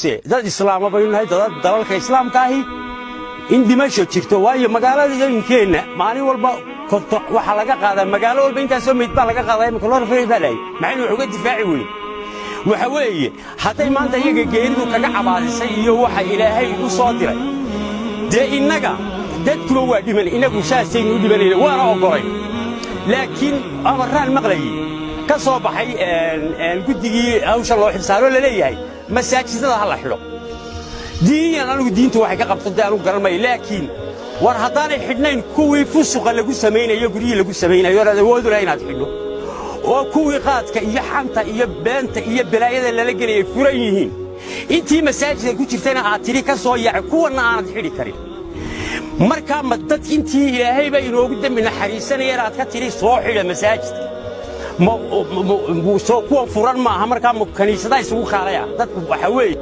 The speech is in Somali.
dad islaam ah baynu nahay dalalka islaamka ahi in dhimasho jirto waayo magaalooyinkeena maalin walba waxa laga qaadaa magaalo walba inta soo meed baa laga qaadaa imka loo rafay baa leeyahay maxay uga difaaci weyn waxa weeye haday maanta iyaga geeridu kaga cabaadisay iyo waxa ilaahay u soo diray de inaga dadku waa dhiman inagu shaasaynu u dhibanayna waana ogolay laakiin amaraan maqlayay ka soo baxay guddigii hawsha loo xilsaaro la leeyahay masaajidada hal xilo diiyan anigu diintu waxay ka qabtay anigu garanmay laakiin war hadaan xidhnayn kuwii fusuqa lagu sameeyay guriga lagu sameeyay awood u inaad xidho oo kuwii qaadka iyo xanta iyo beenta iyo balaayada la galay furan yihiin intii masaajidka ku jirtayna aad tiri ka soo yaacay kuwana aanad xidhi karin marka ma dad intii ilaahay ba inoogu damina xariisanayeen aad ka tiri soo xidha masaajidka ma soo kuwa furan ma aha marka kaniisada isugu kaalaya dadku waxa weeye